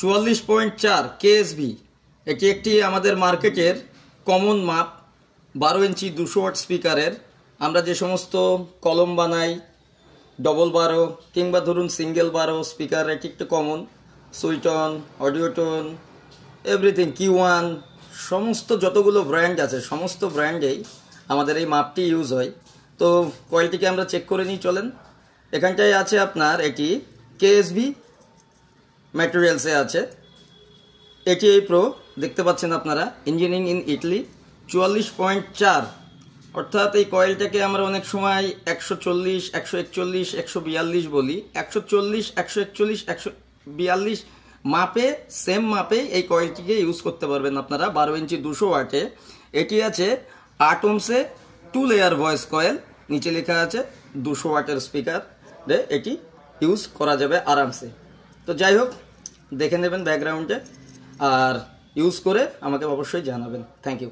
44.4 কেএসভি। এটি একটি আমাদের মার্কেটের কমন মাপ 12 ইঞ্চি 200 ওয়াট স্পিকারের। আমরা যে সমস্ত কলম বানাই, ডবল 12 কিংবা ধরুন সিঙ্গেল 12 স্পিকার, এটি একটু কমন। সুইটন, অডিওটন, এভরিথিং, Q1, সমস্ত যতগুলো ব্র্যান্ড আছে সমস্ত ব্র্যান্ডেই আমাদের এই মাপটি ইউজ হয়। তো কোয়ালিটিকে আমরা চেক করে নিই, চলেন। এখানটায় আছে আপনার এটি কেএসভি ম্যাটেরিয়ালসে আছে। এটি প্রো দেখতে পাচ্ছেন আপনারা, ইঞ্জিনিয়ারিং ইন ইটালি। 44.4, অর্থাৎ এই কয়েলটাকে আমরা অনেক সময় 140, 141, 142 বলি। 140, 141, 142 মাপে, সেম মাপে এই কয়েলটিকে ইউজ করতে পারবেন আপনারা 12 ইঞ্চি 200 ওয়াটে। এটি আছে 8 ওহমসে 2 লেয়ার ভয়েস কয়েল। নিচে লেখা আছে 200 ওয়াটের স্পিকার, এটি ইউজ করা যাবে আরামসে। তো যাই হোক, দেখে নেবেন ব্যাকগ্রাউন্ডে, আর ইউজ করে আমাকে অবশ্যই জানাবেন। Thank you.